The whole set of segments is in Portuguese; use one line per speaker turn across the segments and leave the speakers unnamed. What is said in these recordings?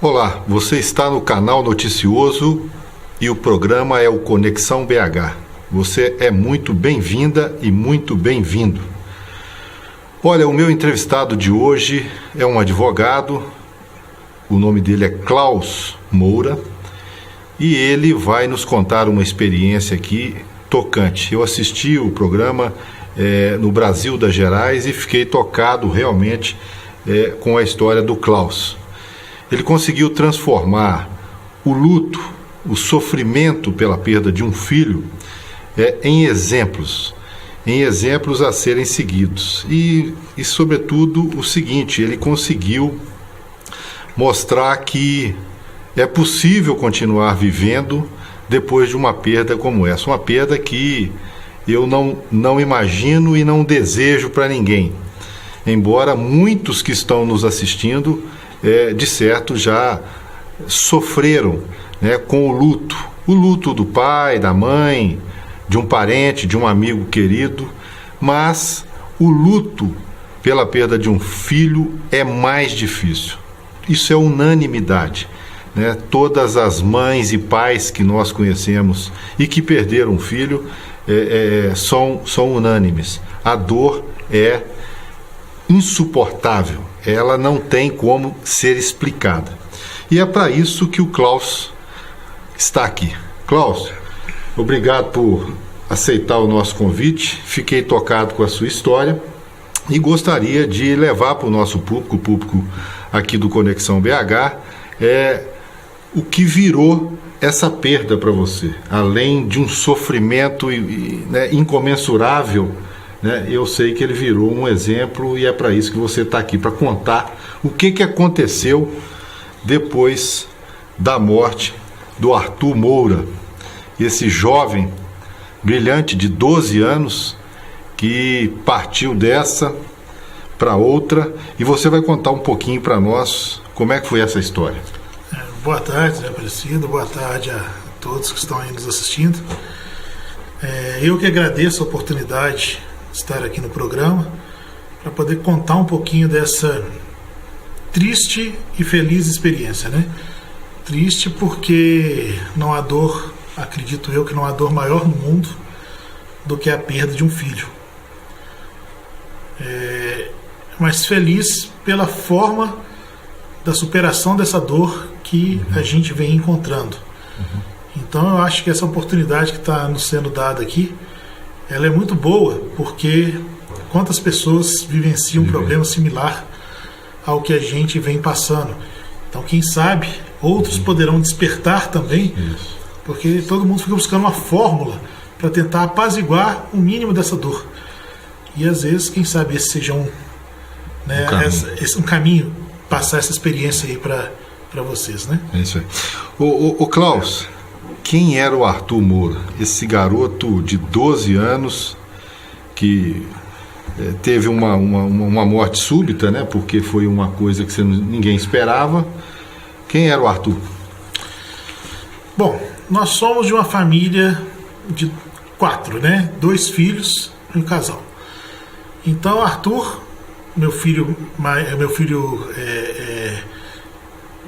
Olá, você está no canal noticioso e o programa é o Conexão BH. Você é muito bem-vinda e muito bem-vindo. Olha, o meu entrevistado de hoje é um advogado, o nome dele é Klaus Moura, e ele vai nos contar uma experiência aqui tocante. Eu assisti o programa no Brasil das Gerais e fiquei tocado realmente com a história do Klaus. Ele conseguiu transformar o luto, o sofrimento pela perda de um filho em exemplos a serem seguidos. E sobretudo, o seguinte, ele conseguiu mostrar que é possível continuar vivendo depois de uma perda como essa. Uma perda que eu não imagino e não desejo para ninguém. Embora muitos que estão nos assistindo, de certo, já sofreram, com o luto do pai, da mãe, de um parente, de um amigo querido, mas o luto pela perda de um filho é mais difícil. Isso é unanimidade. Todas as mães e pais que nós conhecemos e que perderam um filho são unânimes. A dor é insuportável, ela não tem como ser explicada. E é para isso que o Klaus está aqui. Klaus, obrigado por aceitar o nosso convite, fiquei tocado com a sua história e gostaria de levar para o nosso público, o público aqui do Conexão BH, o que virou essa perda para você, além de um sofrimento incomensurável. Eu sei que ele virou um exemplo e é para isso que você está aqui, para contar o que aconteceu depois da morte do Arthur Moura, esse jovem brilhante de 12 anos que partiu dessa para outra, e você vai contar um pouquinho para nós como é que foi essa história.
Boa tarde, Zé Aparecido, boa tarde a todos que estão aí nos assistindo. Eu que agradeço a oportunidade estar aqui no programa para poder contar um pouquinho dessa triste e feliz experiência, Triste porque não há dor, acredito eu que não há dor maior no mundo do que a perda de um filho. Mas feliz pela forma da superação dessa dor que a gente vem encontrando. Então eu acho que essa oportunidade que está nos sendo dada aqui, ela é muito boa, porque quantas pessoas vivenciam um problema similar ao que a gente vem passando. Então, quem sabe, outros poderão despertar também, porque todo mundo fica buscando uma fórmula para tentar apaziguar o mínimo dessa dor. E às vezes, quem sabe, esse seja um caminho, passar essa experiência aí para vocês,
É isso aí. O Klaus, quem era o Arthur Moura? Esse garoto de 12 anos que teve uma morte súbita, porque foi uma coisa que ninguém esperava. Quem era o Arthur?
Bom, nós somos de uma família de 4, 2 filhos e um casal. Então, Arthur, meu filho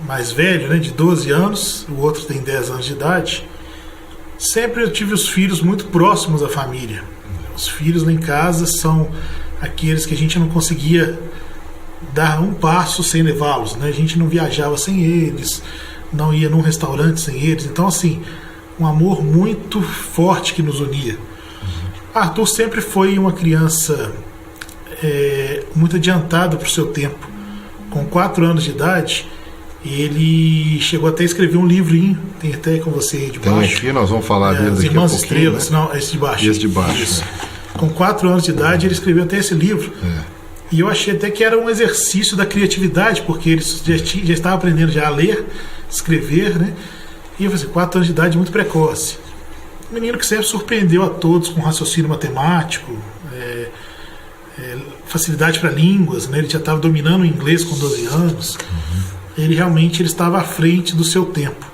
mais velho, de 12 anos, o outro tem 10 anos de idade. Sempre eu tive os filhos muito próximos da família. Os filhos lá em casa são aqueles que a gente não conseguia dar um passo sem levá-los, A gente não viajava sem eles, não ia num restaurante sem eles. Então, assim, um amor muito forte que nos unia. Arthur sempre foi uma criança muito adiantada para o seu tempo. Com 4 anos de idade, ele chegou até a escrever um livrinho, tem até com você aí de baixo.
Tem aqui, nós vamos falar dele daqui a pouquinho.
As Irmãs Estrelas, não, esse de baixo.
Esse de baixo.
Isso. Com 4 anos de idade, ele escreveu até esse livro. E eu achei até que era um exercício da criatividade, porque ele já estava aprendendo já a ler, escrever, E eu falei assim, 4 anos de idade, muito precoce. Um menino que sempre surpreendeu a todos com raciocínio matemático, facilidade para línguas, Ele já estava dominando o inglês com 12 anos. Ele realmente estava à frente do seu tempo.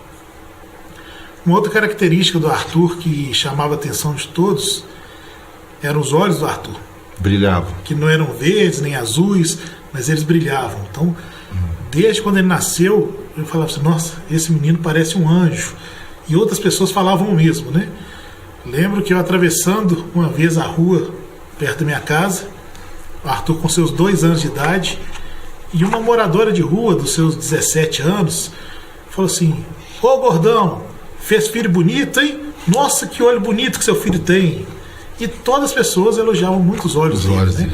Uma outra característica do Arthur que chamava a atenção de todos eram os olhos do Arthur.
Brilhavam.
Que não eram verdes nem azuis, mas eles brilhavam. Então, desde quando ele nasceu, eu falava assim, nossa, esse menino parece um anjo. E outras pessoas falavam o mesmo, né? Lembro que eu atravessando uma vez a rua perto da minha casa, o Arthur com seus 2 anos de idade, e uma moradora de rua dos seus 17 anos falou assim, ô gordão, fez filho bonito, hein? Nossa, que olho bonito que seu filho tem. E todas as pessoas elogiavam muito os olhos dele, né?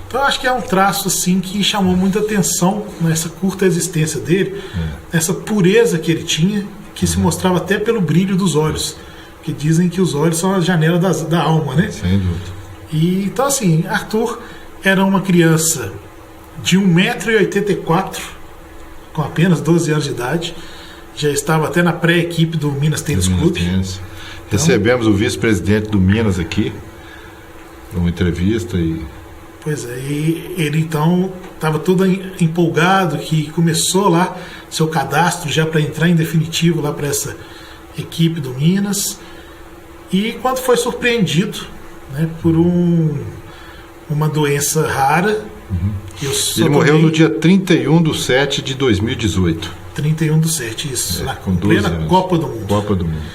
Então acho que é um traço assim que chamou muita atenção nessa curta existência dele, essa pureza que ele tinha, que se mostrava até pelo brilho dos olhos, que dizem que os olhos são a janela da alma, né?
Sem dúvida.
E então assim, Arthur era uma criança de 1,84 m, com apenas 12 anos de idade, já estava até na pré-equipe do Minas Tênis Clube.
Então, recebemos o vice-presidente do Minas aqui, numa entrevista e...
Pois é, e ele então estava todo empolgado, que começou lá seu cadastro já para entrar em definitivo lá para essa equipe do Minas. E quando foi surpreendido, né, por uma doença rara,
ele morreu no dia 31/7 de 2018.
31/7, isso, lá
com
plena
12 anos.
Copa do Mundo.
Copa do Mundo.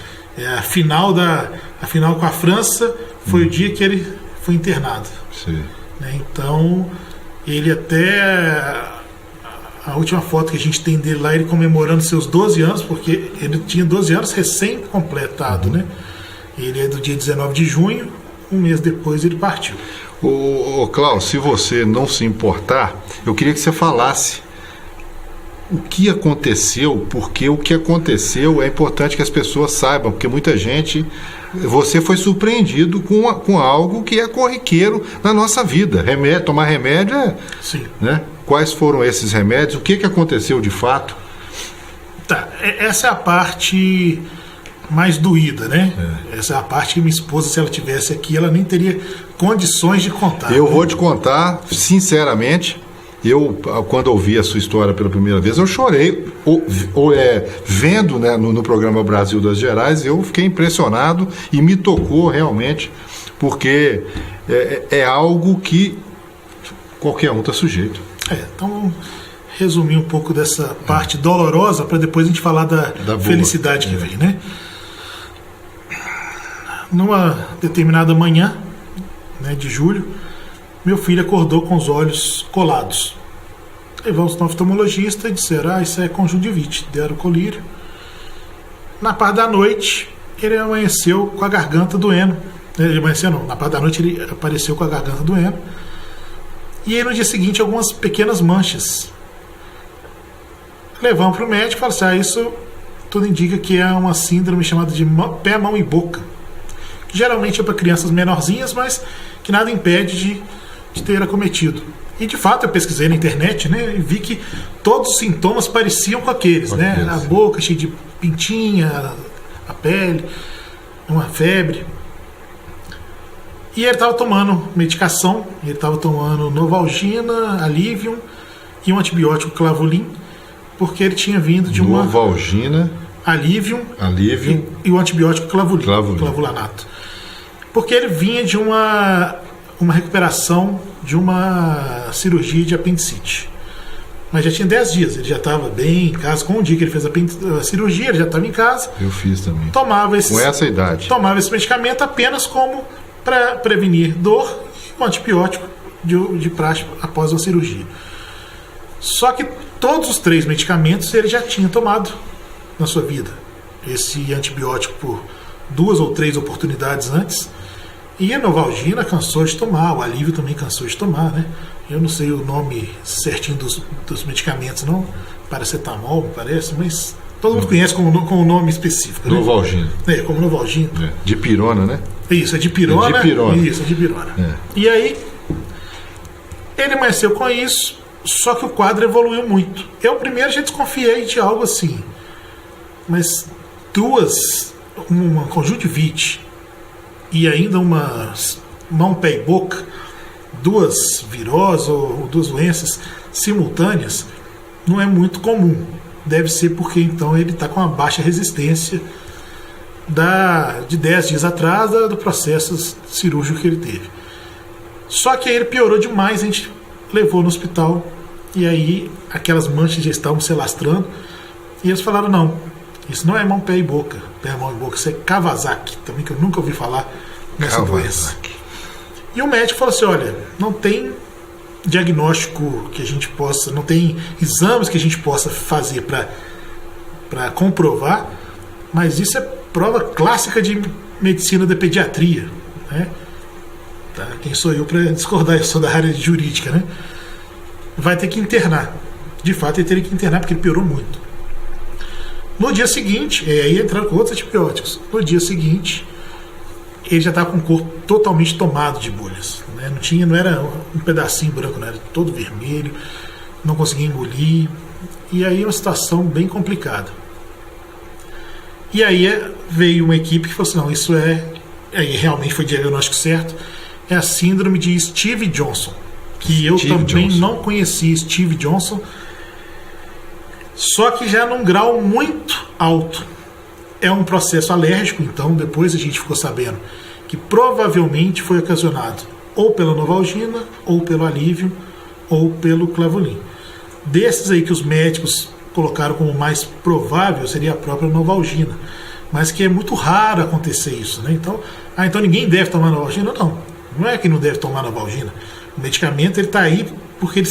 A final com a França foi o dia que ele foi internado.
Sim.
Então, ele até a última foto que a gente tem dele lá, ele comemorando seus 12 anos, porque ele tinha 12 anos recém-completado, né? Ele é do dia 19 de junho, um mês depois ele partiu.
Ô Klaus, se você não se importar, eu queria que você falasse o que aconteceu, porque o que aconteceu é importante que as pessoas saibam, porque muita gente... Você foi surpreendido com algo que é corriqueiro na nossa vida. Tomar remédio
Sim.
Né? Quais foram esses remédios? O que aconteceu de fato?
Tá, essa é a parte mais doída, né? Essa é a parte que minha esposa, se ela tivesse aqui, ela nem teria condições de contar.
Eu vou te contar, sinceramente... quando ouvi a sua história pela primeira vez, eu chorei. Vendo, né, no programa Brasil das Gerais, eu fiquei impressionado e me tocou realmente, porque é algo que qualquer um está sujeito.
Então, vamos resumir um pouco dessa parte dolorosa para depois a gente falar da felicidade que vem, né? Numa determinada manhã, né, de julho, meu filho acordou com os olhos colados. Levamos no oftalmologista e disseram, isso é conjuntivite, deram colírio. Na parte da noite, ele amanheceu com a garganta doendo. Ele amanheceu não, na parte da noite ele apareceu com a garganta doendo. E aí no dia seguinte, algumas pequenas manchas. Levamos para o médico e falaram assim, isso tudo indica que é uma síndrome chamada de pé, mão e boca. Que geralmente é para crianças menorzinhas, mas que nada impede de ter acometido. E de fato eu pesquisei na internet, né, e vi que todos os sintomas pareciam com aqueles, né? A boca cheia de pintinha, a pele, uma febre. E ele estava tomando medicação, ele estava tomando Novalgina, Alivium e um antibiótico Clavulin, porque ele tinha vindo de uma...
Novalgina,
Alivium e o antibiótico Clavulanato. Porque ele vinha de uma recuperação de uma cirurgia de apendicite. Mas já tinha 10 dias, ele já estava bem em casa. Com o dia que ele fez a cirurgia, ele já estava em casa.
Eu fiz também.
Com
essa idade.
Tomava esse medicamento apenas como para prevenir dor e um antibiótico de praxe após a cirurgia. Só que todos os 3 medicamentos ele já tinha tomado na sua vida. Esse antibiótico por 2 ou 3 oportunidades antes. E a Novalgina cansou de tomar, o Alívio também cansou de tomar, né? Eu não sei o nome certinho dos medicamentos, não. Paracetamol, me parece, mas todo mundo conhece com o nome específico.
Novalgina.
Né? Como Novalgina.
Dipirona, né?
Isso, é dipirona. Isso, é dipirona. E aí, ele amanheceu com isso, só que o quadro evoluiu muito. Eu primeiro já desconfiei de algo assim, mas uma conjuntivite e ainda uma mão, pé e boca, 2 viroses ou 2 doenças simultâneas, não é muito comum. Deve ser porque então ele está com uma baixa resistência de 10 dias atrás do processo cirúrgico que ele teve. Só que aí ele piorou demais, a gente levou no hospital e aí aquelas manchas já estavam se alastrando E eles falaram, não, isso não é mão, pé e boca. Pé, mão e boca, isso é Kawasaki, também que eu nunca ouvi falar nessa doença. E o médico falou assim, olha, não tem diagnóstico que a gente possa, não tem exames que a gente possa fazer para comprovar, mas isso é prova clássica de medicina da pediatria, né? Tá? Quem sou eu para discordar? Eu sou da área jurídica, né? Vai ter que internar. De fato, ele teria que internar porque ele piorou muito. No dia seguinte, aí entraram com outros antibióticos. No dia seguinte, ele já estava com o corpo totalmente tomado de bolhas, né? Não era um pedacinho branco, não, era todo vermelho, não conseguia engolir. E aí uma situação bem complicada. E aí veio uma equipe que falou assim, não, isso aí realmente foi o diagnóstico certo, é a síndrome de Steve Johnson, que eu também não conhecia Steve Johnson, só que já num grau muito alto. É um processo alérgico, então depois a gente ficou sabendo que provavelmente foi ocasionado ou pela Novalgina, ou pelo Alívio, ou pelo Clavolin. Desses aí que os médicos colocaram como mais provável seria a própria Novalgina, mas que é muito raro acontecer isso, né? Então ninguém deve tomar Novalgina? Não é que não deve tomar Novalgina. O medicamento está aí porque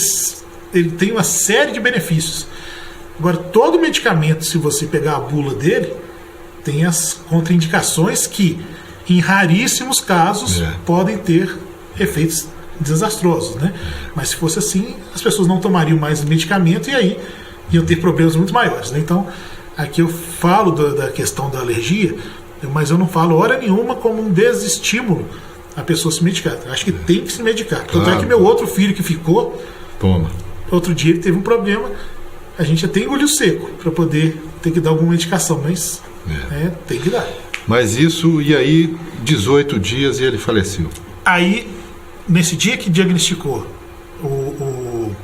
ele tem uma série de benefícios. Agora, todo medicamento, se você pegar a bula dele, tem as contraindicações que, em raríssimos casos, podem ter efeitos desastrosos, né? Mas se fosse assim, as pessoas não tomariam mais medicamento e aí iam ter problemas muito maiores, né? Então, aqui eu falo da questão da alergia, mas eu não falo hora nenhuma como um desestímulo a pessoa se medicar. Eu acho que tem que se medicar. Claro. Tanto é que meu outro filho que ficou, outro dia ele teve um problema, a gente até engoliu seco para poder ter que dar alguma medicação, mas tem que dar.
Mas isso, e aí 18 dias e ele faleceu.
Aí, nesse dia que diagnosticou o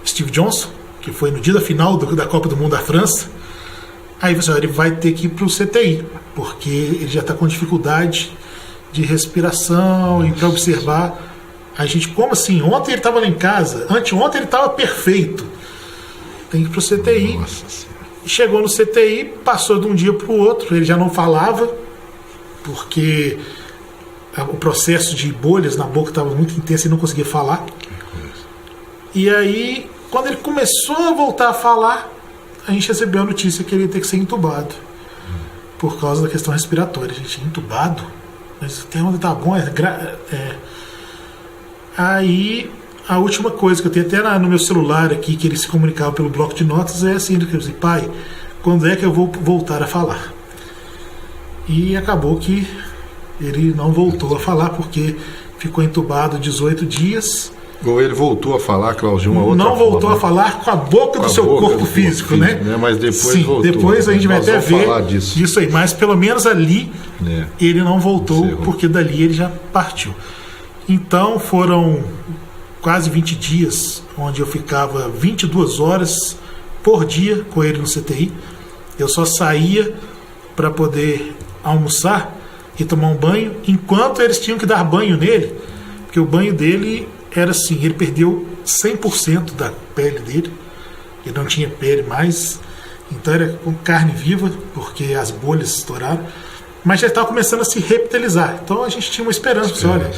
Steve Johnson, que foi no dia da final da Copa do Mundo da França, aí você ele vai ter que ir para o CTI, porque ele já está com dificuldade de respiração. E para observar, a gente, como assim? Ontem ele estava lá em casa, anteontem ele estava perfeito. Tem que ir para o CTI.
Nossa.
Chegou no CTI, passou de um dia para o outro, ele já não falava, porque o processo de bolhas na boca estava muito intenso e não conseguia falar. E aí, quando ele começou a voltar a falar, a gente recebeu a notícia que ele ia ter que ser entubado por causa da questão respiratória. Gente, entubado? Mas até onde tá bom? Aí, a última coisa que eu tenho até no meu celular aqui, que ele se comunicava pelo bloco de notas, é assim, que eu disse, pai, quando é que eu vou voltar a falar? E acabou que ele não voltou a falar, porque ficou entubado 18 dias.
Ou ele voltou a falar, Cláudio, de uma outra
forma. Não voltou
a
falar com a boca do seu corpo físico, né?
Mas depois
sim,
voltou.
Depois a gente vai até ver
disso
aí. Mas pelo menos ali ele não voltou, porque dali ele já partiu. Então foram quase 20 dias, onde eu ficava 22 horas por dia com ele no CTI. Eu só saía para poder almoçar e tomar um banho, enquanto eles tinham que dar banho nele, porque o banho dele era assim, ele perdeu 100% da pele dele, ele não tinha pele mais, então era com carne viva, porque as bolhas estouraram, mas já estava começando a se reptilizar. Então a gente tinha uma esperança, você olha,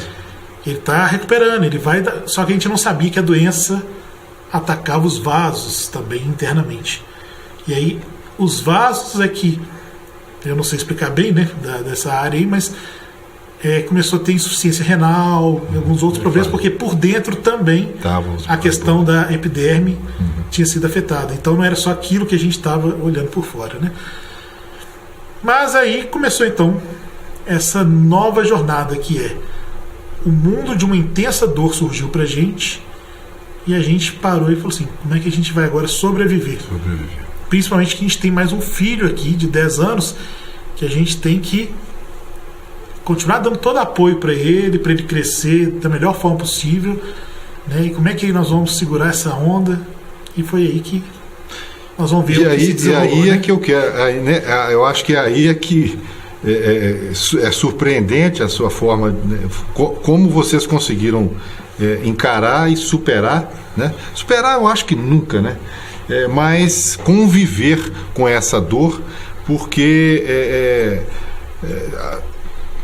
ele está recuperando, ele vai dar... Só que a gente não sabia que a doença atacava os vasos também internamente. E aí os vasos é que, eu não sei explicar bem, né, dessa área aí, mas começou a ter insuficiência renal e alguns outros problemas, porque por dentro também a questão da epiderme tinha sido afetada. Então não era só aquilo que a gente estava olhando por fora, né? Mas aí começou então essa nova jornada, que é o mundo de uma intensa dor surgiu pra gente, e a gente parou e falou assim, como é que a gente vai agora sobreviver? Principalmente que a gente tem mais um filho aqui de 10 anos, que a gente tem que continuar dando todo apoio para ele crescer da melhor forma possível, né? E como é que nós vamos segurar essa onda? E foi aí que nós vamos ver
o que se desenvolveu. E aí é que eu quero, aí, né, eu acho que aí é que é surpreendente a sua forma, né, como vocês conseguiram encarar e superar, né? Superar eu acho que nunca, né? mas conviver com essa dor, porque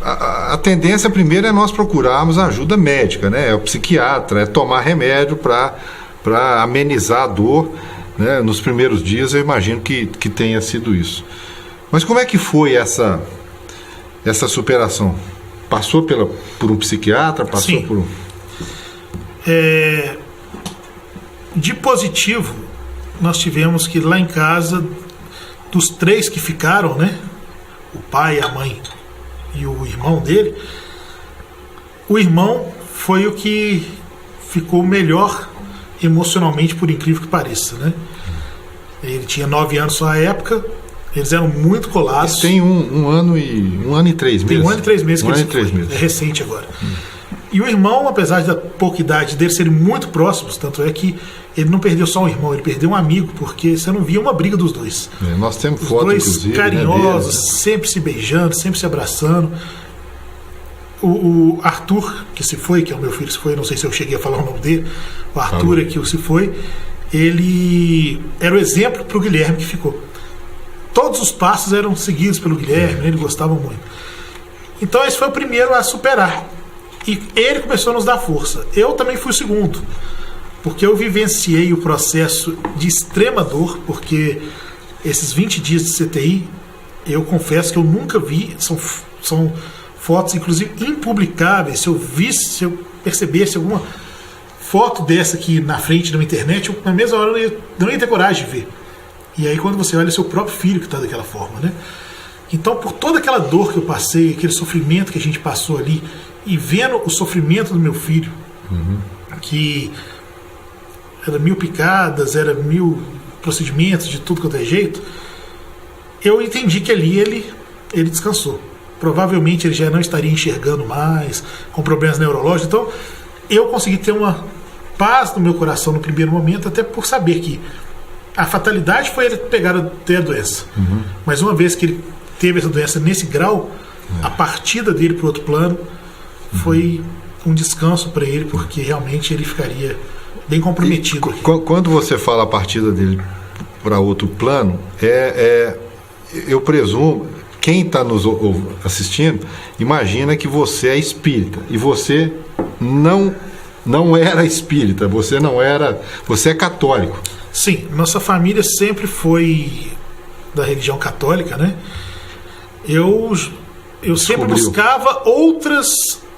a tendência primeiro é nós procurarmos ajuda médica, né? É o psiquiatra, é tomar remédio para amenizar a dor, né? Nos primeiros dias eu imagino que tenha sido isso. Mas como é que foi essa superação? Passou por um psiquiatra? Passou
Sim.
por um...
De positivo, nós tivemos que lá em casa, dos 3 que ficaram, né? O pai, a mãe e o irmão dele, o irmão foi o que ficou melhor emocionalmente, por incrível que pareça, né? Ele tinha 9 anos só à época, eles eram muito colados.
Tem um ano e 3 meses.
Tem 1 ano e 3 meses que
ele
ele se foi. É recente agora. E o irmão, apesar da pouca idade dele serem muito próximos, tanto é que ele não perdeu só um irmão, ele perdeu um amigo, porque você não via uma briga dos dois.
Nós temos
Os
foto,
dois
inclusive,
carinhosos,
né,
sempre se beijando, sempre se abraçando. O Arthur, que se foi, que é o meu filho que se foi, não sei se eu cheguei a falar o nome dele, o Arthur é que se foi, ele era o exemplo para o Guilherme que ficou. Todos os passos eram seguidos pelo Guilherme, ele gostava muito. Então esse foi o primeiro a superar. E ele começou a nos dar força. Eu também fui o segundo, porque eu vivenciei o processo de extrema dor, porque esses 20 dias de CTI, eu confesso que eu nunca vi, são fotos, inclusive, impublicáveis. Se eu percebesse alguma foto dessa aqui na frente da internet, na mesma hora eu não ia ter coragem de ver. E aí quando você olha, é seu próprio filho que está daquela forma, né? Então, por toda aquela dor que eu passei, aquele sofrimento que a gente passou ali, e vendo o sofrimento do meu filho, que era 1000 picadas, era 1000 procedimentos de tudo quanto é jeito, eu entendi que ali ele descansou. Provavelmente ele já não estaria enxergando mais, com problemas neurológicos. Então, eu consegui ter uma paz no meu coração no primeiro momento, até por saber que a fatalidade foi ele ter a doença. Mas uma vez que ele teve essa doença nesse grau, a partida dele para o outro plano foi um descanso para ele, porque realmente ele ficaria bem comprometido.
Quando você fala a partida dele para outro plano, eu presumo, quem está nos assistindo, imagina que você é espírita, e você não era espírita, você é católico.
Sim, nossa família sempre foi da religião católica, né? Eu sempre buscava outras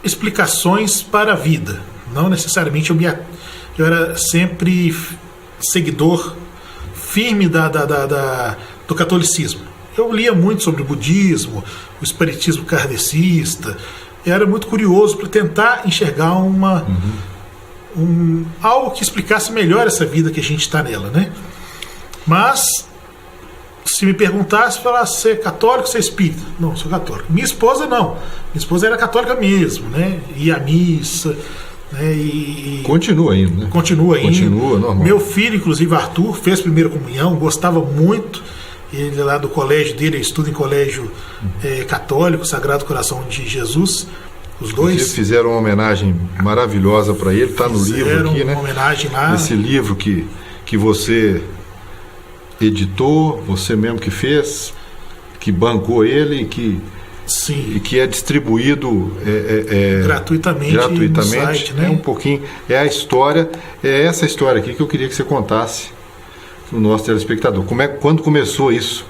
explicações para a vida. Não necessariamente eu era sempre seguidor firme do catolicismo. Eu lia muito sobre o budismo, o espiritismo kardecista. Eu era muito curioso para tentar enxergar algo que explicasse melhor essa vida que a gente está nela, né? Mas se me perguntasse, falasse, você é católico, você é espírita? Não, sou católico. Minha esposa não. Minha esposa era católica mesmo, né? Ia à missa, né? E
continua indo, né?
Continua
normal.
Meu filho, inclusive Arthur, fez primeira comunhão, gostava muito. Ele lá do colégio dele, ele estuda em colégio católico, Sagrado Coração de Jesus. Os dois.
Vocês fizeram uma homenagem maravilhosa para ele, está no livro aqui, né?
Uma homenagem lá.
Esse livro que você editou, você mesmo que fez, que bancou ele
Sim.
E que é distribuído
gratuitamente no site, né?
Um pouquinho, a história, essa história aqui que eu queria que você contasse para o nosso telespectador. Quando começou isso?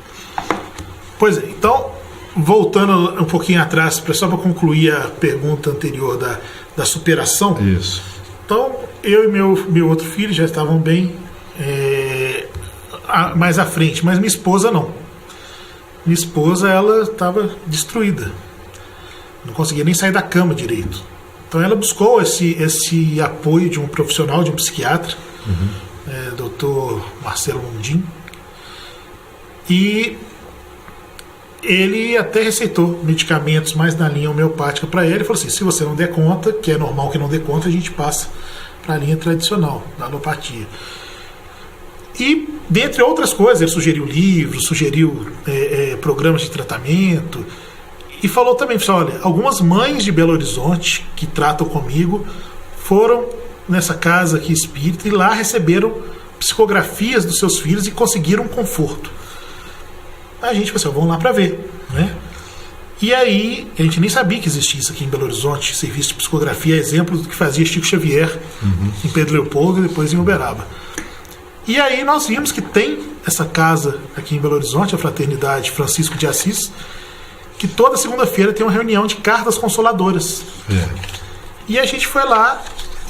Pois é, então, voltando um pouquinho atrás, só para concluir a pergunta anterior da superação.
Isso.
Então, eu e meu outro filho já estavam bem mais à frente, mas minha esposa não. Minha esposa, ela estava destruída. Não conseguia nem sair da cama direito. Então ela buscou esse apoio de um profissional, de um psiquiatra, Dr. Marcelo Mundim. E ele até receitou medicamentos mais na linha homeopática para ele. Ele falou assim, se você não der conta, que é normal que não dê conta, a gente passa para a linha tradicional da alopatia. E, dentre outras coisas, ele sugeriu livros, sugeriu programas de tratamento, e falou também, olha, algumas mães de Belo Horizonte que tratam comigo foram nessa casa aqui espírita e lá receberam psicografias dos seus filhos e conseguiram um conforto. A gente pensou, vamos lá para ver, né? E aí, a gente nem sabia que existia isso aqui em Belo Horizonte, serviço de psicografia, exemplo do que fazia Chico Xavier em Pedro Leopoldo e depois em Uberaba. E aí nós vimos que tem essa casa aqui em Belo Horizonte, a Fraternidade Francisco de Assis, que toda segunda-feira tem uma reunião de cartas consoladoras. E a gente foi lá,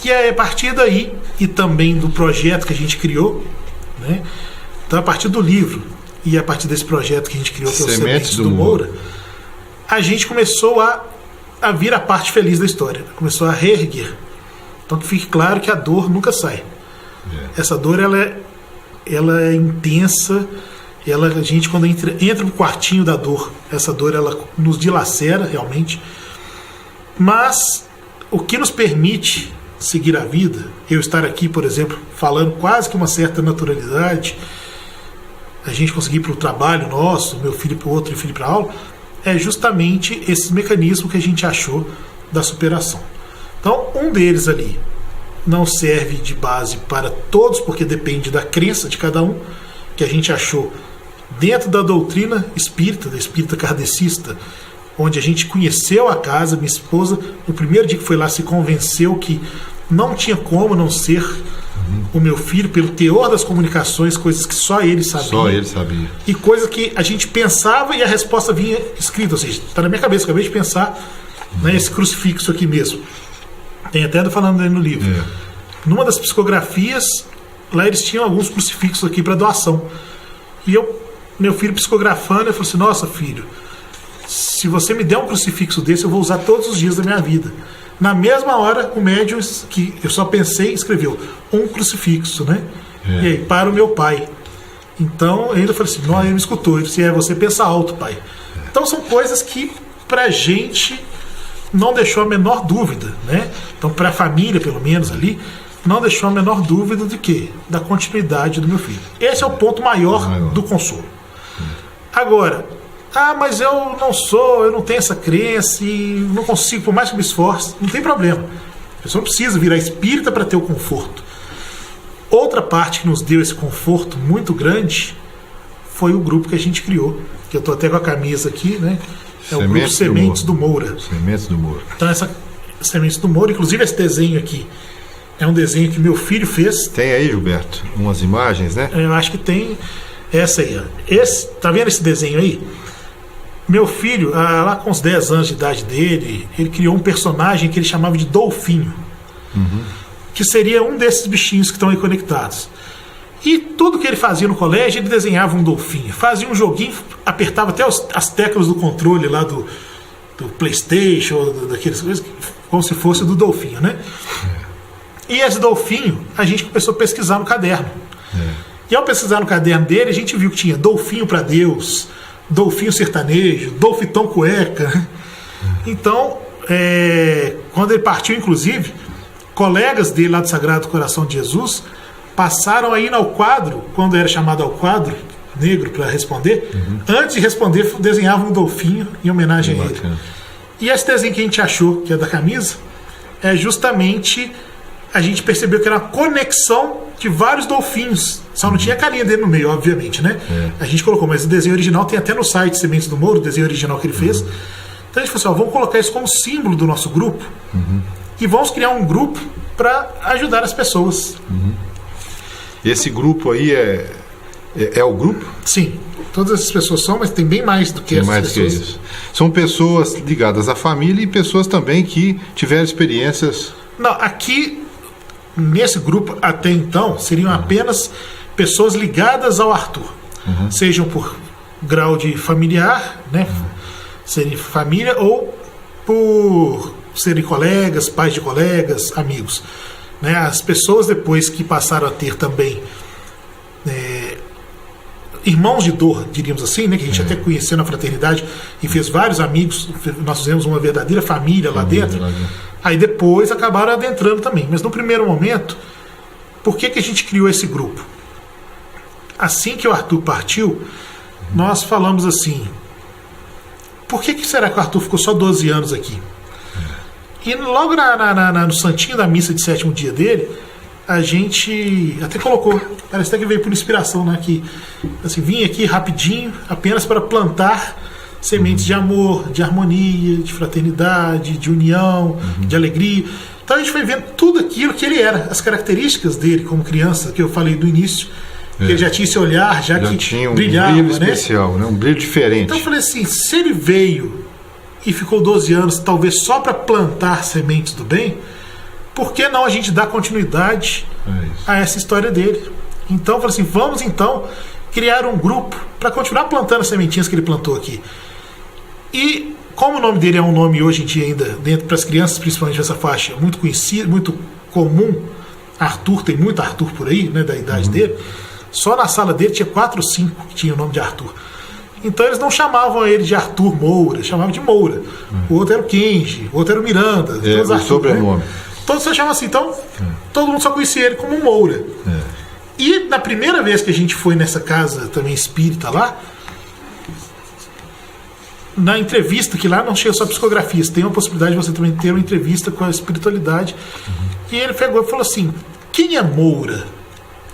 e a partir daí, e também do projeto que a gente criou, né? Então a partir do livro e a partir desse projeto que a gente criou, que é o Sementes do Moura, a gente começou a vir a parte feliz da história, começou a reerguer. Então que fique claro que a dor nunca sai. Essa dor ela é intensa, a gente quando entra no quartinho da dor, essa dor ela nos dilacera realmente, mas o que nos permite seguir a vida, eu estar aqui, por exemplo, falando quase que uma certa naturalidade, a gente conseguir ir para o trabalho nosso, meu filho para o outro e filho para a aula, é justamente esse mecanismo que a gente achou da superação. Então, um deles ali não serve de base para todos, porque depende da crença de cada um, que a gente achou dentro da doutrina espírita, da espírita kardecista, onde a gente conheceu a casa, minha esposa, no primeiro dia que foi lá, se convenceu que não tinha como não ser o meu filho, pelo teor das comunicações, coisas que só ele sabia.
Só ele sabia.
E coisa que a gente pensava e a resposta vinha escrita, ou seja, está na minha cabeça, acabei de pensar, né, esse crucifixo aqui mesmo. Tem até falando aí no livro. Numa das psicografias, lá eles tinham alguns crucifixos aqui para doação. E meu filho psicografando, eu falei assim, nossa filho, se você me der um crucifixo desse, eu vou usar todos os dias da minha vida. Na mesma hora, o médium, que eu só pensei, escreveu um crucifixo, né? E aí, para o meu pai. Então, eu ainda falei assim, não, ele me escutou. Ele disse, você pensa alto, pai. Então, são coisas que, pra gente, não deixou a menor dúvida, né? Então, pra família, pelo menos, ali, não deixou a menor dúvida de quê? Da continuidade do meu filho. Esse é o ponto maior do consolo. Agora, mas eu não tenho essa crença e não consigo, por mais que me esforce, não tem problema. A pessoa não precisa virar espírita para ter o conforto. Outra parte que nos deu esse conforto muito grande foi o grupo que a gente criou, que eu estou até com a camisa aqui, né? É o grupo Sementes do Moura.
Sementes do Moura.
Então, essa Sementes do Moura, inclusive esse desenho aqui, é um desenho que meu filho fez.
Tem aí, Gilberto, umas imagens, né?
Eu acho que tem essa aí. Tá vendo esse desenho aí? Meu filho, lá com os 10 anos de idade dele, ele criou um personagem que ele chamava de Dolfinho, que seria um desses bichinhos que estão aí conectados. E tudo que ele fazia no colégio, ele desenhava um golfinho. Fazia um joguinho, apertava até as teclas do controle lá do PlayStation, daquelas coisas, como se fosse do Dolfinho, né? E esse Dolfinho, a gente começou a pesquisar no caderno. E ao pesquisar no caderno dele, a gente viu que tinha Dolfinho para Deus, Dolfinho sertanejo, Dolfitão cueca. Então, quando ele partiu, inclusive, colegas dele lá do Sagrado Coração de Jesus passaram a ir ao quadro, quando era chamado ao quadro negro para responder, antes de responder, desenhavam um golfinho em homenagem a ele. E esse desenho que a gente achou, que é da camisa, é justamente, a gente percebeu que era uma conexão de vários golfinhos. Só não tinha a carinha dele no meio, obviamente, né? A gente colocou, mas o desenho original tem até no site Sementes do Moura, o desenho original que ele fez. Então a gente falou assim, vamos colocar isso como símbolo do nosso grupo e vamos criar um grupo para ajudar as pessoas.
Esse grupo aí é o grupo?
Sim, todas essas pessoas são, mas tem bem mais do que essas pessoas.
Que isso. São pessoas ligadas à família e pessoas também que tiveram experiências...
Não, aqui, nesse grupo, até então, seriam apenas pessoas ligadas ao Arthur. Sejam por grau de familiar, né? Serem família, ou por serem colegas, pais de colegas, amigos. Né? As pessoas depois que passaram a ter também irmãos de dor, diríamos assim, né? Que a gente até conheceu na fraternidade e fez vários amigos, nós fizemos uma verdadeira família lá dentro. Aí depois acabaram adentrando também. Mas no primeiro momento, por que a gente criou esse grupo? Assim que o Arthur partiu, nós falamos assim, por que será que o Arthur ficou só 12 anos aqui? E logo no santinho da missa de sétimo dia dele, a gente até colocou, parece até que veio por inspiração, né? Que assim, vim aqui rapidinho, apenas para plantar sementes de amor, de harmonia, de fraternidade, de união, de alegria. Então a gente foi vendo tudo aquilo que ele era, as características dele como criança, que eu falei do início, que ele já tinha esse olhar, já que
tinha um
brilhava,
brilho
né?
especial, né? Um brilho diferente.
Então eu falei assim, se ele veio e ficou 12 anos, talvez só para plantar sementes do bem, por que não a gente dar continuidade a essa história dele? Então eu falei assim, vamos então criar um grupo para continuar plantando as sementinhas que ele plantou aqui. E como o nome dele é um nome hoje em dia ainda, dentro para as crianças, principalmente nessa faixa, muito conhecido, muito comum, Arthur, tem muito Arthur por aí, né, da idade dele, só na sala dele tinha 4 ou 5 que tinham o nome de Arthur. Então eles não chamavam ele de Arthur Moura, chamavam de Moura. O outro era o Kenji, o outro era o Miranda.
O Arthur, sobrenome. Né?
Todos se chamavam assim, então todo mundo só conhecia ele como Moura. E na primeira vez que a gente foi nessa casa também espírita lá, na entrevista, que lá não chega só psicografias, tem a possibilidade de você também ter uma entrevista com a espiritualidade. E ele pegou e falou assim, quem é Moura?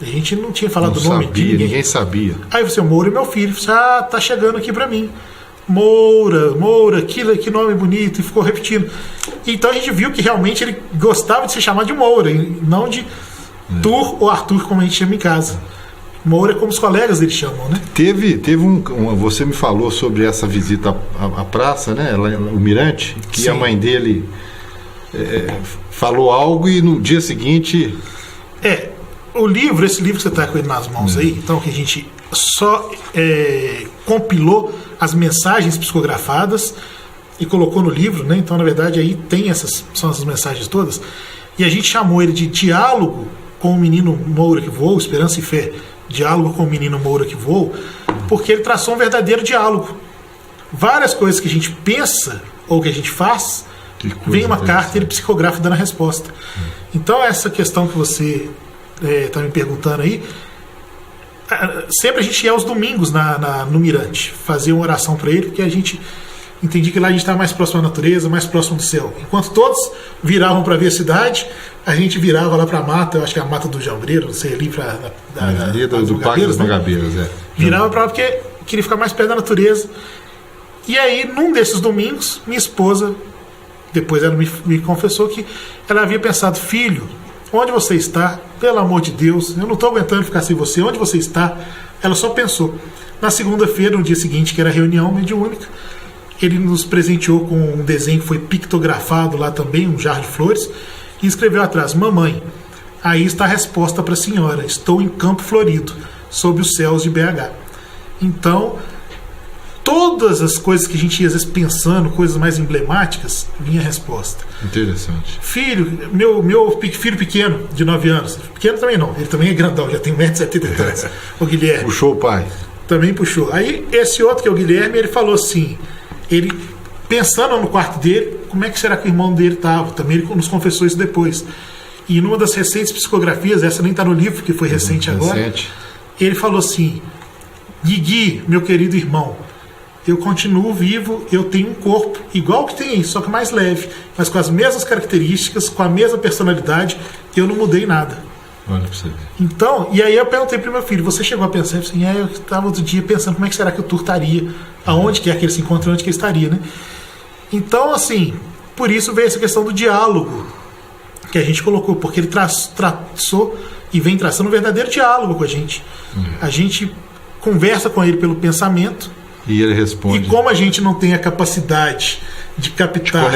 A gente não tinha falado o nome de ninguém.
Ninguém sabia.
Aí você, Moura é meu filho. Você, tá chegando aqui pra mim. Moura, que nome bonito. E ficou repetindo. Então a gente viu que realmente ele gostava de ser chamado de Moura, e não de Tur ou Arthur, como a gente chama em casa. Moura é como os colegas dele chamam, né?
Teve você me falou sobre essa visita à praça, né? O Mirante, que Sim. A mãe dele falou algo e no dia seguinte... esse livro que você está com ele nas mãos aí, então que a gente só compilou as mensagens psicografadas e colocou no livro, né? Então na verdade aí tem são essas mensagens todas, e a gente chamou ele de Diálogo com o Menino Moura que Voou, Esperança e Fé, Diálogo com o Menino Moura que Voou, porque ele traçou um verdadeiro diálogo. Várias coisas que a gente pensa ou que a gente faz, vem uma carta e ele psicografa dando a resposta. Então essa questão que você está me perguntando aí, sempre a gente ia aos domingos no Mirante fazer uma oração para ele, porque a gente entendia que lá a gente estava mais próximo da natureza, mais próximo do céu. Enquanto todos viravam para ver a cidade, a gente virava lá para a mata, eu acho que é a mata do Jambreiro, não sei, ali para do Parque das Mangabeiras,
virava para lá porque queria ficar mais perto da natureza. E aí, num desses domingos, minha esposa, depois ela me confessou que ela havia pensado, filho, onde você está? Pelo amor de Deus, eu não estou aguentando ficar sem você, onde você está? Ela só pensou. Na segunda-feira, no dia seguinte, que era a reunião mediúnica, ele nos presenteou com um desenho que foi pictografado lá também, um jarro de flores, e escreveu atrás, mamãe, aí está a resposta para a senhora, estou em Campo Florido, sob os céus de BH. Então, todas as coisas que a gente ia às vezes pensando, coisas mais emblemáticas, vinha a resposta.
Interessante.
Filho, meu filho pequeno, de 9 anos, pequeno também não, ele também é grandão, já tem 1,73 m, o Guilherme.
Puxou o pai.
Também puxou. Aí esse outro, que é o Guilherme, ele falou assim, ele pensando no quarto dele, como é que será que o irmão dele estava? Também ele nos confessou isso depois. E numa das recentes psicografias, essa nem está no livro, que foi recente agora, ele falou assim, Guigui, meu querido irmão, eu continuo vivo, eu tenho um corpo igual que tem aí, só que mais leve, mas com as mesmas características, com a mesma personalidade, eu não mudei nada.
Olha pra você ver.
Então, e aí eu perguntei pro meu filho, você chegou a pensar assim, eu estava outro dia pensando como é que será que o Tur estaria, aonde que é que ele se encontra, onde que ele estaria, né? Então, assim, por isso veio essa questão do diálogo que a gente colocou, porque ele traçou e vem traçando um verdadeiro diálogo com a gente. A gente conversa com ele pelo pensamento,
e ele responde.
E como a gente não tem a capacidade de captar,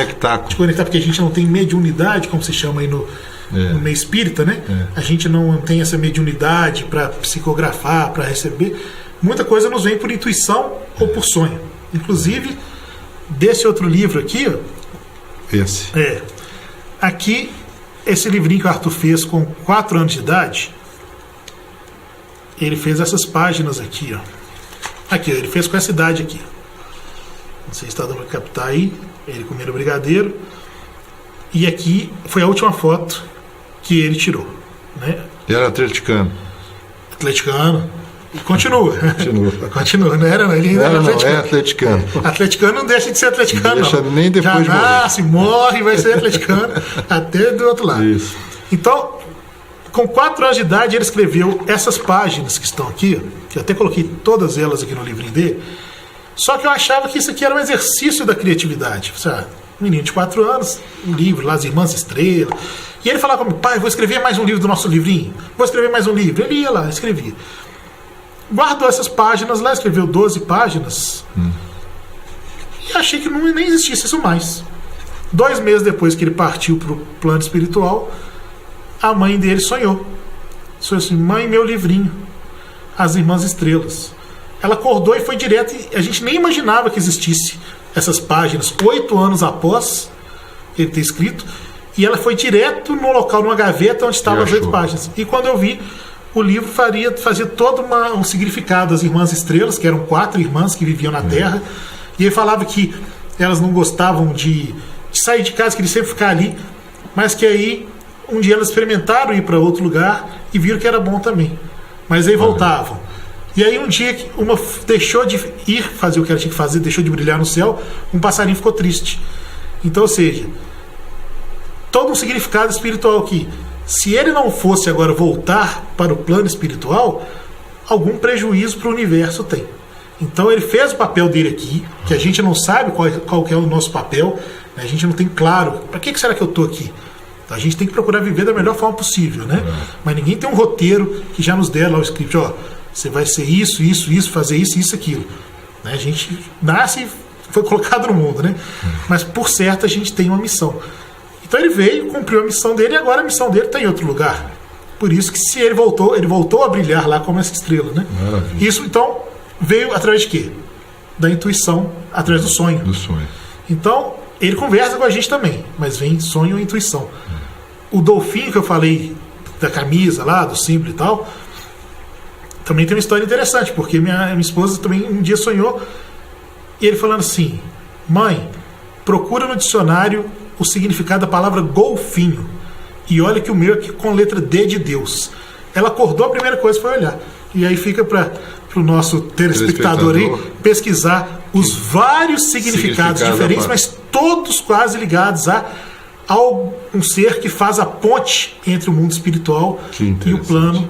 de conectar, porque a gente não tem mediunidade, como se chama aí no meio espírita, né? A gente não tem essa mediunidade para psicografar, para receber. Muita coisa nos vem por intuição ou por sonho. Inclusive, desse outro livro aqui, ó, aqui, esse livrinho que o Arthur fez com 4 anos de idade, ele fez essas páginas aqui, ó. Aqui, ele fez com essa idade aqui. Não sei se está dando para captar aí. Ele comendo brigadeiro. E aqui foi a última foto que ele tirou, né?
Ele era atleticano.
Atleticano. E continua. Continua, não era? Ele ainda era atleticano.
É atleticano.
Atleticano não deixa de ser atleticano, não.
Deixa nem depois
já nasce, morre, vai ser atleticano até do outro lado.
Isso.
Então, Com 4 anos de idade, ele escreveu essas páginas que estão aqui, que eu até coloquei todas elas aqui no livrinho dele. Só que eu achava que isso aqui era um exercício da criatividade. Um menino de 4 anos, um livro lá, As Irmãs Estrelas. E ele falava comigo: pai, vou escrever mais um livro do nosso livrinho. Vou escrever mais um livro. Ele ia lá, escrevia. Guardou essas páginas lá, escreveu 12 páginas. E achei que nem existisse isso mais. 2 meses depois que ele partiu para o plano espiritual, a mãe dele sonhou. Sonhou assim: mãe, meu livrinho, As Irmãs Estrelas. Ela acordou e foi direto, e a gente nem imaginava que existisse essas páginas. 8 anos após ele ter escrito, e ela foi direto no local, numa gaveta onde estavam as 8 páginas. E quando eu vi, o livro fazia todo um significado das Irmãs Estrelas, que eram 4 irmãs que viviam na Terra, e ele falava que elas não gostavam de sair de casa, queriam sempre ficar ali, mas que aí um dia elas experimentaram ir para outro lugar e viram que era bom também, mas aí voltavam. E aí um dia que uma deixou de ir fazer o que ela tinha que fazer, deixou de brilhar no céu, um passarinho ficou triste. Então, ou seja, todo um significado espiritual que, se ele não fosse agora voltar para o plano espiritual, algum prejuízo para o universo tem. Então ele fez o papel dele aqui, que a gente não sabe qual que é o nosso papel, né? A gente não tem claro, para que será que eu estou aqui? Então, a gente tem que procurar viver da melhor forma possível, né? Mas ninguém tem um roteiro que já nos dê lá o script: ó, você vai ser isso, isso, isso, fazer isso, isso, aquilo. Né? A gente nasce e foi colocado no mundo, né? Mas por certo a gente tem uma missão. Então ele veio, cumpriu a missão dele, e agora a missão dele está em outro lugar. Por isso que se ele voltou a brilhar lá como essa estrela, né?
Maravilha.
Isso então veio através de quê? Da intuição, através do sonho.
Do sonho.
Então ele conversa com a gente também, mas vem sonho e intuição. O Dolfinho que eu falei da camisa lá, do símbolo e tal, também tem uma história interessante, porque minha esposa também um dia sonhou, e ele falando assim: mãe, procura no dicionário o significado da palavra golfinho, e olha que o meu aqui com letra D de Deus. Ela acordou, a primeira coisa foi olhar. E aí fica para o nosso telespectador aí pesquisar os vários significados diferentes, mas todos quase ligados a um ser que faz a ponte entre o mundo espiritual e o plano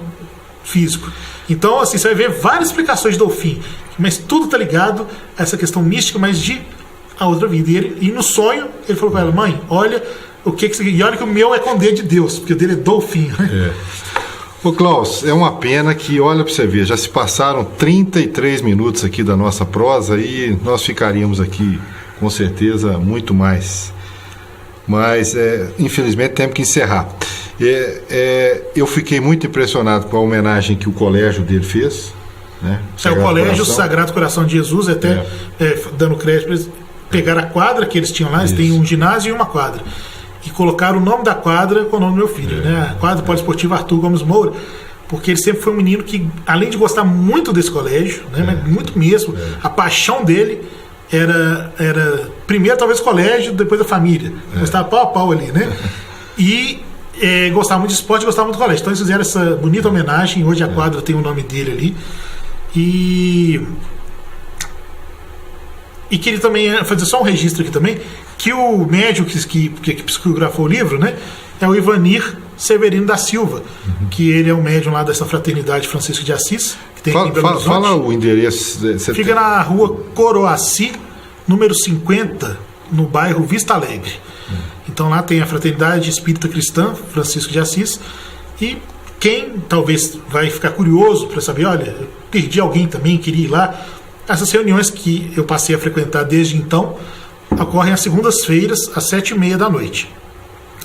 físico. Então, assim, você vai ver várias explicações do Dolfinho, mas tudo está ligado a essa questão mística, mas de a outra vida. E no sonho, ele falou para ela: mãe, olha o que você... E olha que o meu é com D de Deus, porque o dele é Dolfinho, né?
Ô Klaus, é uma pena que, olha para você ver, já se passaram 33 minutos aqui da nossa prosa e nós ficaríamos aqui, com certeza, muito mais. Mas, infelizmente, temos que encerrar. Eu fiquei muito impressionado com a homenagem que o colégio dele fez. Né?
O colégio Sagrado Coração de Jesus, até dando crédito para eles, pegaram a quadra que eles tinham lá, eles têm um ginásio e uma quadra. E colocaram o nome da quadra com o nome do meu filho, né? A quadra poliesportiva Arthur Gomes Moura, porque ele sempre foi um menino que, além de gostar muito desse colégio, né, mas muito mesmo, a paixão dele era primeiro talvez o colégio, depois a família. Gostava pau a pau ali, né? E gostava muito de esporte, gostava muito do colégio. Então eles fizeram essa bonita homenagem. Hoje a quadra tem o nome dele ali. E queria também fazer só um registro aqui também, que o médium que psicografou o livro, né, é o Ivanir Severino da Silva, que ele é um médium lá dessa Fraternidade Francisco de Assis, que tem aqui em Belo Horizonte.
Fala o endereço.
Fica na rua Coroaci, número 50, no bairro Vista Alegre. Então lá tem a Fraternidade Espírita Cristã Francisco de Assis, e quem talvez vai ficar curioso para saber, olha, eu perdi alguém também, queria ir lá. Essas reuniões que eu passei a frequentar desde então ocorrem às segundas-feiras, às 7h30 da noite.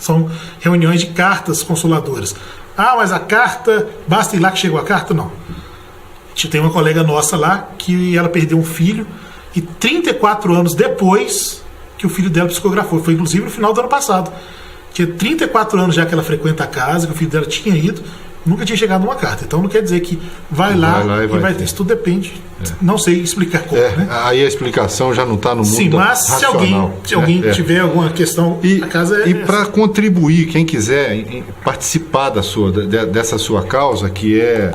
São reuniões de cartas consoladoras. Ah, mas a carta, basta ir lá que chegou a carta? Não. Tem uma colega nossa lá que ela perdeu um filho e 34 anos depois que o filho dela psicografou. Foi inclusive no final do ano passado. Tinha 34 anos já que ela frequenta a casa, que o filho dela tinha ido, nunca tinha chegado uma carta. Então não quer dizer que vai lá e vai ter. Isso tudo depende. Não sei explicar como. Né?
Aí a explicação já não está no mundo.
Sim, mas
racional.
Se alguém tiver alguma questão, a casa
E para contribuir, quem quiser participar dessa sua causa, que é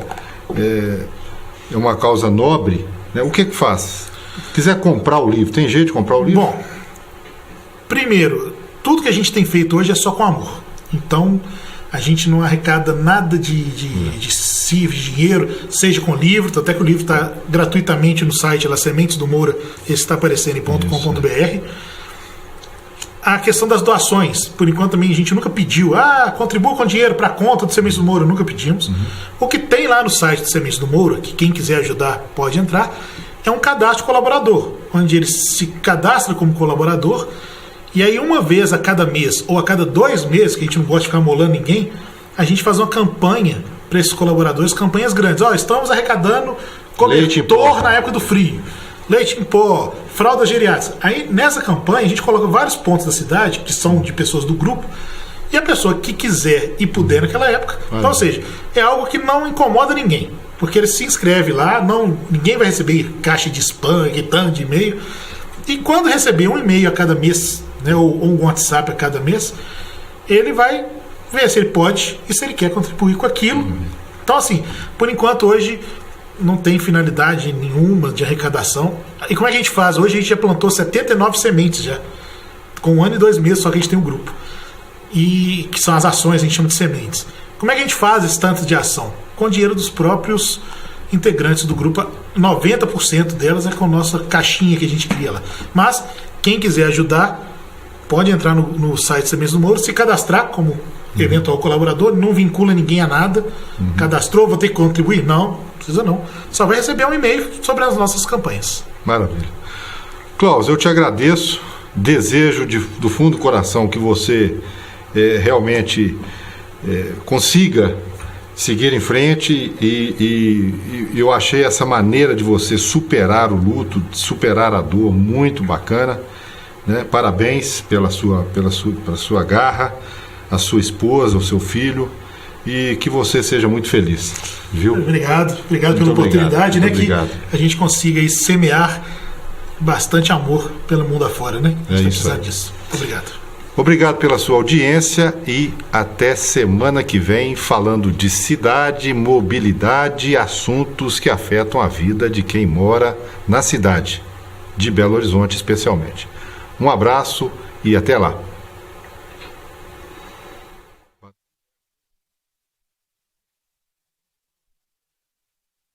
uma causa nobre, né? O que faz? Se quiser comprar o livro, tem jeito de comprar o livro?
Bom, primeiro, tudo que a gente tem feito hoje é só com amor. Então, A gente não arrecada nada de cifras, de dinheiro, seja com livro, até que o livro está gratuitamente no site lá, Sementes do Moura, esse está aparecendo em .com.br. A questão das doações, por enquanto também a gente nunca pediu, contribua com dinheiro para a conta do Sementes do Moura, nunca pedimos. O que tem lá no site do Sementes do Moura, que quem quiser ajudar pode entrar, é um cadastro colaborador, onde ele se cadastra como colaborador. E aí, uma vez a cada mês ou a cada 2 meses, que a gente não gosta de ficar molando ninguém, a gente faz uma campanha para esses colaboradores, campanhas grandes. Estamos arrecadando cobertor na época do frio, leite em pó, fralda geriátrica. Aí, nessa campanha, a gente coloca vários pontos da cidade, que são de pessoas do grupo, e a pessoa que quiser e puder naquela época. Então, ou seja, é algo que não incomoda ninguém, porque ele se inscreve lá, ninguém vai receber caixa de spam, tanto de e-mail. E quando receber um e-mail a cada mês, né, ou um WhatsApp a cada mês, ele vai ver se ele pode e se ele quer contribuir com aquilo. Então, assim, por enquanto hoje não tem finalidade nenhuma de arrecadação. E como é que a gente faz? Hoje a gente já plantou 79 sementes já, com 1 ano e 2 meses, só que a gente tem um grupo. E que são as ações, a gente chama de sementes. Como é que a gente faz esse tanto de ação? Com o dinheiro dos próprios integrantes do grupo. 90% delas é com a nossa caixinha que a gente cria lá. Mas quem quiser ajudar pode entrar no site Sementes do Moura, se cadastrar como eventual colaborador, não vincula ninguém a nada. Cadastrou, vou ter que contribuir? Não precisa não. Só vai receber um e-mail sobre as nossas campanhas.
Maravilha. Klaus, eu te agradeço. Desejo do fundo do coração que você realmente consiga seguir em frente e eu achei essa maneira de você superar o luto, superar a dor muito bacana, né? Parabéns pela sua garra, a sua esposa, o seu filho, e que você seja muito feliz, viu?
Obrigado pela oportunidade, né?
Obrigado.
Que a gente consiga aí semear bastante amor pelo mundo afora, né? A gente vai precisar disso. Obrigado.
Obrigado pela sua audiência e até semana que vem falando de cidade, mobilidade e assuntos que afetam a vida de quem mora na cidade, de Belo Horizonte especialmente. Um abraço e até lá.